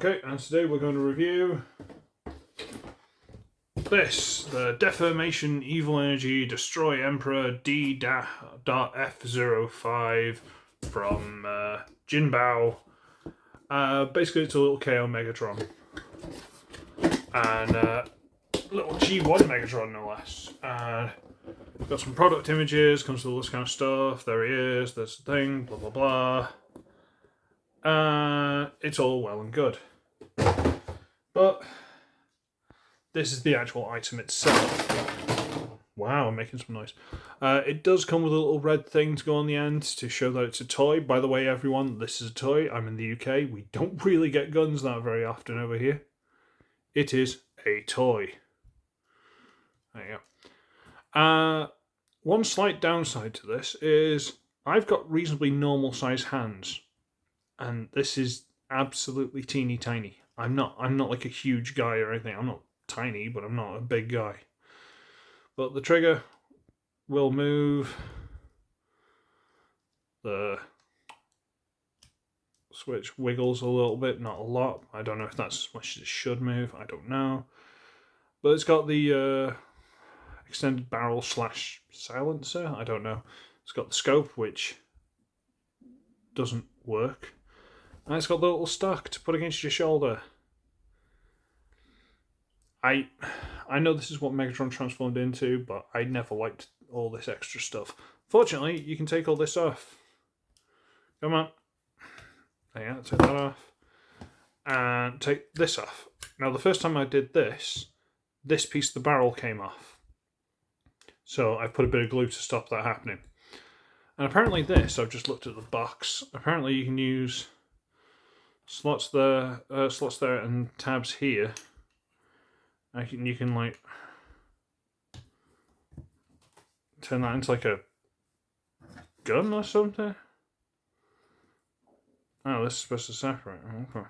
Okay, and today we're going to review this, the Mation Evil Energy Destroy Emperor D.F05 from Jinbao. Basically it's a little KO Megatron. And little G1 Megatron no less. Got some product images, comes with all this kind of stuff. There he is, there's the thing, blah blah blah. It's all well and good. But this is the actual item itself. Wow, I'm making some noise. It does come with a little red thing to go on the end to show that it's a toy. By the way, everyone, this is a toy. I'm in the UK. We don't really get guns that very often over here. It is a toy. There you go. One slight downside to this is I've got reasonably normal size hands. And this is absolutely teeny tiny. I'm not like a huge guy or anything. I'm not tiny, but I'm not a big guy. But the trigger will move. The switch wiggles a little bit, not a lot. I don't know if that's as much as it should move. I don't know. But it's got the extended barrel / silencer. I don't know. It's got the scope, which doesn't work. And it's got the little stock to put against your shoulder. I know this is what Megatron transformed into, but I never liked all this extra stuff. Fortunately, you can take all this off. Come on. There you go, take that off. And take this off. Now, the first time I did this piece of the barrel came off. So I put a bit of glue to stop that happening. And apparently this, I've just looked at the box, apparently you can use slots there and tabs here. You can like turn that into like a gun or something. Oh, this is supposed to separate. Okay.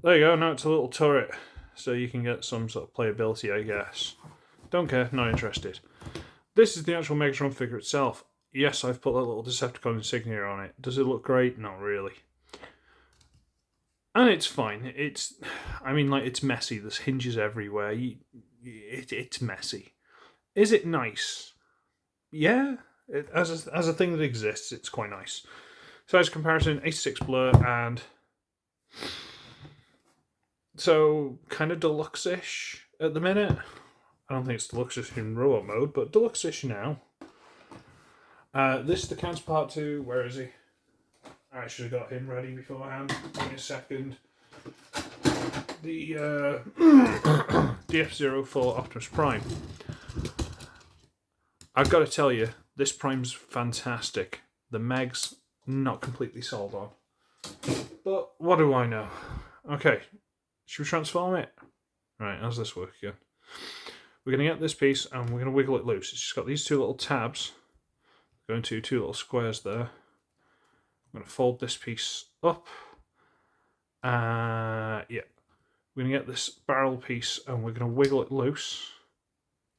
There you go. Now it's a little turret, so you can get some sort of playability, I guess. Don't care. Not interested. This is the actual Megatron figure itself. Yes, I've put that little Decepticon insignia on it. Does it look great? Not really. And it's fine. It's messy. There's hinges everywhere. It's messy. Is it nice? Yeah. As a thing that exists, it's quite nice. Size comparison, 86 blur, and so kind of deluxe-ish at the minute. I don't think it's deluxe-ish in robot mode, but deluxe-ish now. This is the counterpart to, where is he? I should have got him ready beforehand. Give me a second. The D.F04 Optimus Prime. I've got to tell you, this Prime's fantastic. The Meg's not completely sold on. But what do I know? Okay, should we transform it? Right, how's this work again? We're going to get this piece and we're going to wiggle it loose. It's just got these two little tabs going to two little squares there. I'm going to fold this piece up. Yeah. We're going to get this barrel piece and we're going to wiggle it loose.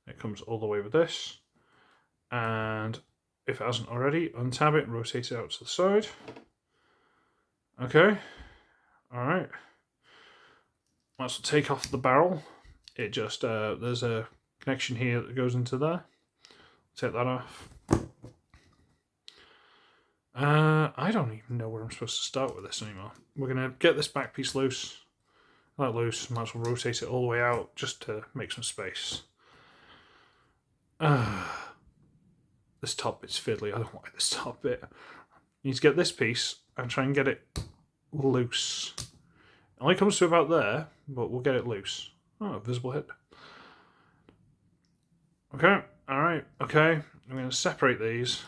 It comes all the way with this. And if it hasn't already, untab it and rotate it out to the side. Okay. Alright. Once we take off the barrel, it just, there's a connection here that goes into there. Take that off. I don't even know where I'm supposed to start with this anymore. We're going to get this back piece loose. That loose, might as well rotate it all the way out just to make some space. This top bit's fiddly. I don't like this top bit. You need to get this piece and try and get it loose. It only comes to about there, but we'll get it loose. Oh, visible hit. Okay, alright, okay. I'm going to separate these.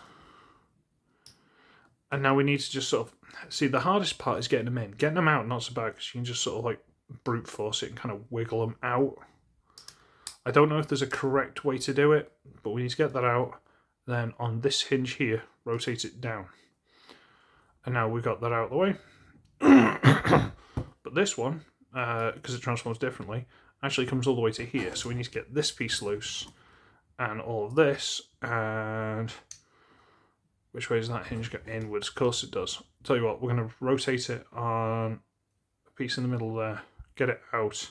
And now we need to just sort of... See, the hardest part is getting them in. Getting them out, not so bad, because you can just sort of like brute force it and kind of wiggle them out. I don't know if there's a correct way to do it, but we need to get that out. Then on this hinge here, rotate it down. And now we've got that out of the way. But this one, because it transforms differently, actually comes all the way to here. So we need to get this piece loose and all of this. And which way does that hinge go? Inwards. Of course it does. Tell you what, we're going to rotate it on piece in the middle there, get it out,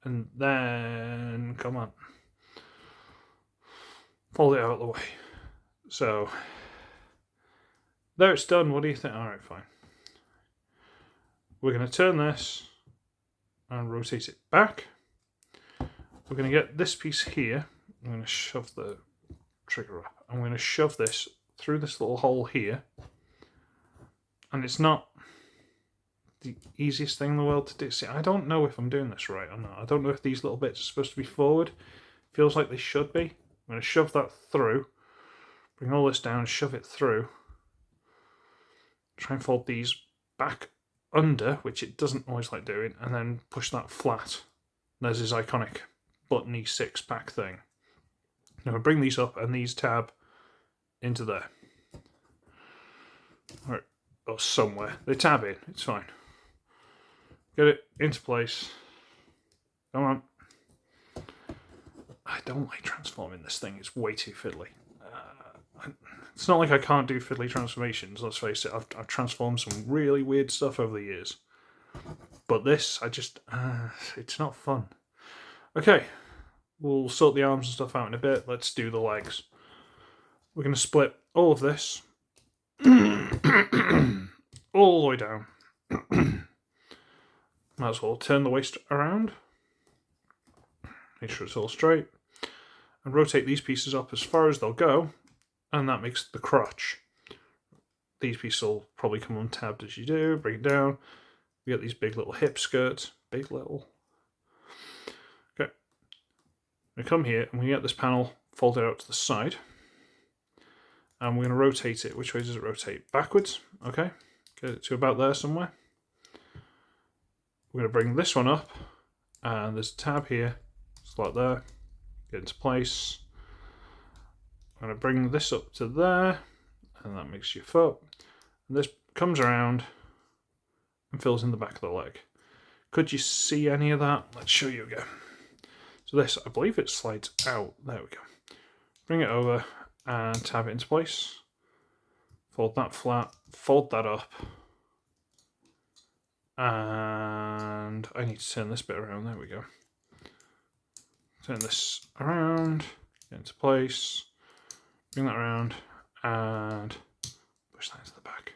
and then, come on, fold it out of the way. So, there it's done. What do you think? Alright, fine. We're going to turn this and rotate it back. We're going to get this piece here. I'm going to shove the trigger up. I'm going to shove this through this little hole here. And it's not the easiest thing in the world to do. See, I don't know if I'm doing this right or not. I don't know if these little bits are supposed to be forward. Feels like they should be. I'm going to shove that through. Bring all this down, shove it through. Try and fold these back under, which it doesn't always like doing, and then push that flat. There's his iconic buttony six-pack thing. Now I bring these up and these tab into there. Or somewhere. They tab in, it's fine. Get it into place. Come on. I don't like transforming this thing, it's way too fiddly. It's not like I can't do fiddly transformations, let's face it. I've transformed some really weird stuff over the years. But this, it's not fun. Okay, we'll sort the arms and stuff out in a bit. Let's do the legs. We're going to split all of this all the way down. Might as well turn the waist around. Make sure it's all straight. And rotate these pieces up as far as they'll go. And that makes the crotch. These pieces will probably come untabbed as you do. Bring it down. We get these big little hip skirts. Big little. Okay. We come here and we get this panel folded out to the side. And we're going to rotate it. Which way does it rotate? Backwards. Okay. Get it to about there somewhere. We're going to bring this one up. And there's a tab here. Just like there. Get into place. I'm going to bring this up to there, and that makes your foot. And this comes around and fills in the back of the leg. Could you see any of that? Let's show you again. So this, I believe it slides out. There we go. Bring it over and tab it into place. Fold that flat, fold that up. And I need to turn this bit around. There we go. Turn this around, get into place. Bring that around and push that into the back.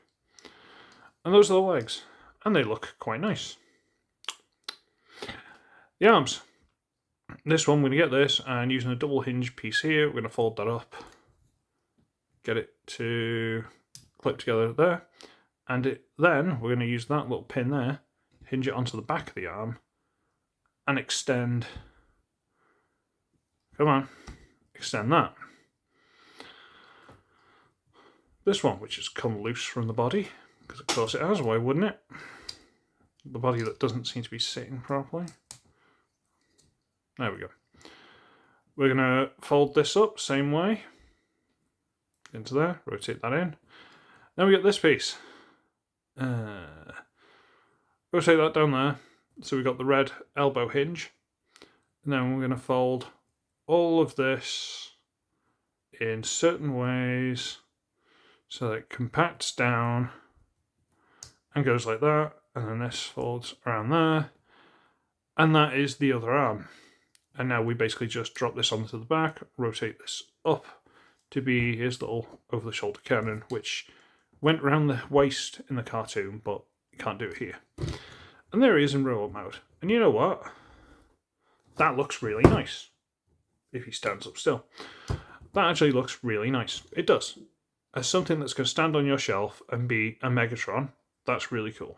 And those are the legs. And they look quite nice. The arms. This one, we're going to get this, and using a double hinge piece here, we're going to fold that up. Get it to clip together there. And then we're going to use that little pin there, hinge it onto the back of the arm, and extend. Come on. Extend that. This one, which has come loose from the body, because of course it has, why wouldn't it? The body that doesn't seem to be sitting properly. There we go. We're going to fold this up, same way. Into there, rotate that in. Then we get this piece. Rotate that down there. So we've got the red elbow hinge. And then we're going to fold all of this in certain ways. So that it compacts down and goes like that, and then this folds around there, and that is the other arm. And now we basically just drop this onto the back, rotate this up to be his little over-the-shoulder cannon, which went around the waist in the cartoon, but you can't do it here. And there he is in robot mode. And you know what? That looks really nice. If he stands up still. That actually looks really nice. It does. As something that's going to stand on your shelf and be a Megatron, that's really cool.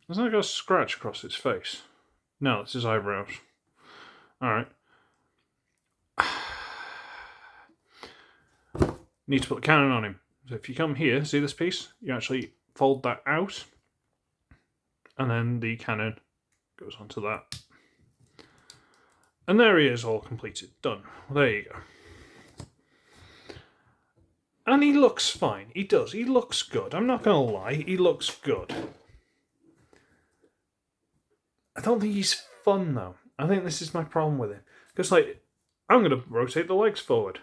Has that got a scratch across its face? No, it's his eyebrows. Alright. Need to put the cannon on him. So if you come here, see this piece? You actually fold that out, and then the cannon goes onto that. And there he is, all completed. Done. Well, there you go. And he looks fine. He does. He looks good. I'm not going to lie. He looks good. I don't think he's fun, though. I think this is my problem with him. Because, like, I'm going to rotate the legs forward.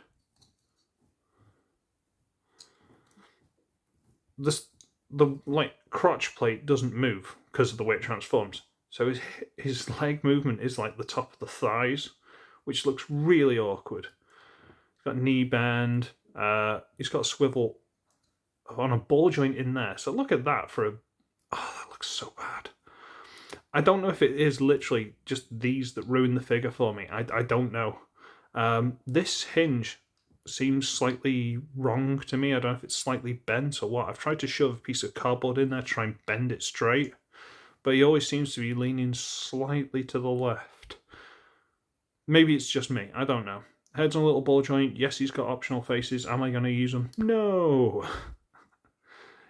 the like crotch plate doesn't move because of the way it transforms. So his leg movement is like the top of the thighs, which looks really awkward. He's got a knee bend. He's got a swivel on a ball joint in there. So look at that for a. Oh, that looks so bad. I don't know if it is literally just these that ruin the figure for me. I don't know. This hinge seems slightly wrong to me. I don't know if it's slightly bent or what. I've tried to shove a piece of cardboard in there to try and bend it straight, but he always seems to be leaning slightly to the left. Maybe it's just me. I don't know. Head's on a little ball joint. Yes, he's got optional faces. Am I going to use them? No.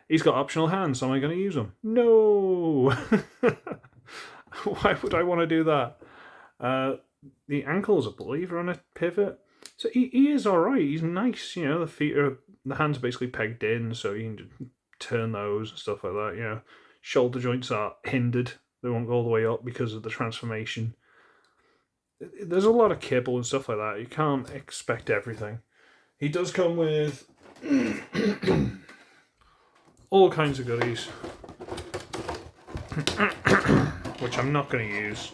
He's got optional hands. Am I going to use them? No. Why would I want to do that? The ankles, I believe, are on a pivot. So he is alright. He's nice. You know, the hands are basically pegged in, so you can just turn those and stuff like that. You know, shoulder joints are hindered. They won't go all the way up because of the transformation. There's a lot of kibble and stuff like that. You can't expect everything. He does come with all kinds of goodies, which I'm not going to use.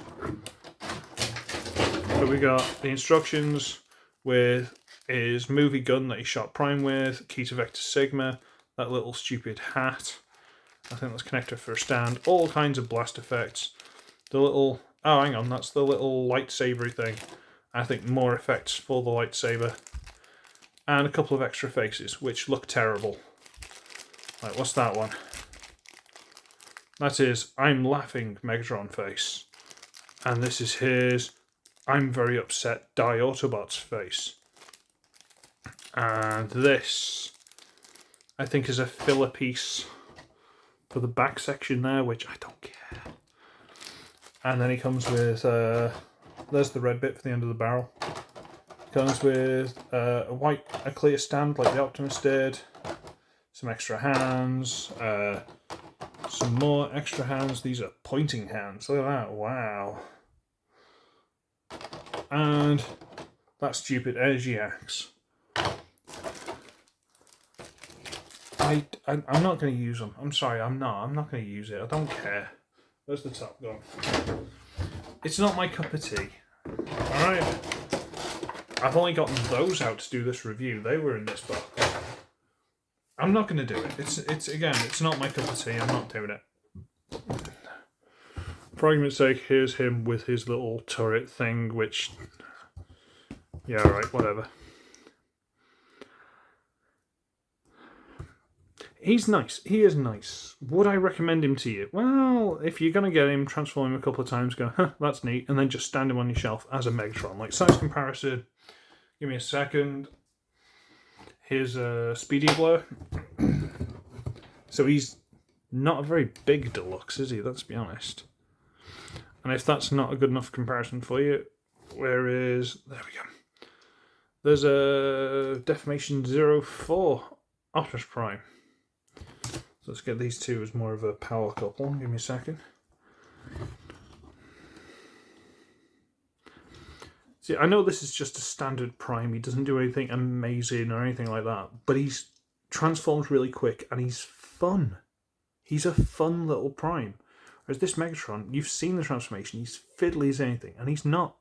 But we got the instructions with his movie gun that he shot Prime with, key to Vector Sigma, that little stupid hat. I think that's connector for a stand. All kinds of blast effects. The little... Oh, hang on, that's the little lightsabery thing. I think more effects for the lightsaber. And a couple of extra faces, which look terrible. Like, what's that one? That is I'm laughing Megatron face. And this is his I'm very upset Die Autobots face. And this, I think, is a filler piece for the back section there, which I don't care. And then he comes with, there's the red bit for the end of the barrel. Comes with a clear stand like the Optimus did, some extra hands, some more extra hands. These are pointing hands. Look at that! Wow. And that stupid energy axe. I'm not going to use them. I'm sorry, I'm not. I'm not going to use it. I don't care. Where's the top gun? It's not my cup of tea. Alright. I've only gotten those out to do this review. They were in this box. I'm not going to do it. It's not my cup of tea. I'm not doing it. For argument's sake, here's him with his little turret thing, which... Yeah, alright, whatever. He's nice. He is nice. Would I recommend him to you? Well, if you're going to get him, transform him a couple of times, go, huh, that's neat, and then just stand him on your shelf as a Megatron. Like, size comparison. Give me a second. Here's a Speedy Blur. So he's not a very big deluxe, is he? Let's be honest. And if that's not a good enough comparison for you, where is... There we go. There's a D.F04 Optimus Prime. So let's get these two as more of a power couple. Give me a second. See, I know this is just a standard Prime. He doesn't do anything amazing or anything like that. But he's transforms really quick and he's fun. He's a fun little Prime. Whereas this Megatron, you've seen the transformation. He's fiddly as anything. And he's not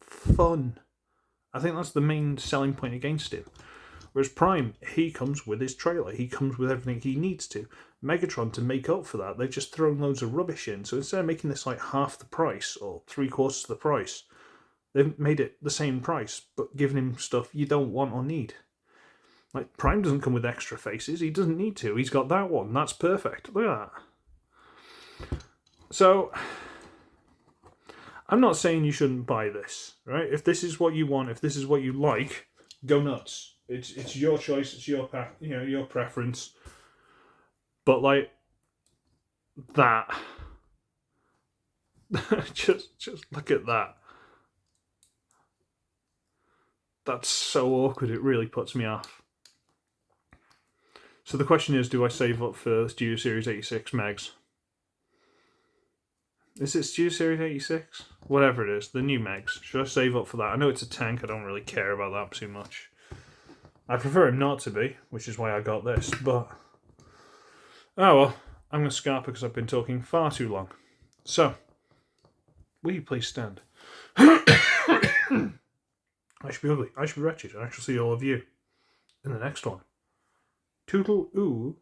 fun. I think that's the main selling point against him. Whereas Prime, he comes with his trailer. He comes with everything he needs to. Megatron, to make up for that, they've just thrown loads of rubbish in. So instead of making this like half the price or 3/4 of the price, they've made it the same price, but given him stuff you don't want or need. Like, Prime doesn't come with extra faces. He doesn't need to. He's got that one. That's perfect. Look at that. So, I'm not saying you shouldn't buy this, right? If this is what you want, if this is what you like, go nuts. It's your choice. It's your your preference. But like that, just look at that. That's so awkward. It really puts me off. So the question is, do I save up for Studio Series 86 Megs? Is it Studio Series 86? Whatever it is, the new Megs. Should I save up for that? I know it's a tank. I don't really care about that too much. I prefer him not to be, which is why I got this, but Oh well, I'm going to scarp because I've been talking far too long. So, will you please stand? I should be ugly, I should be wretched, and I shall see all of you in the next one. Toodle-oo.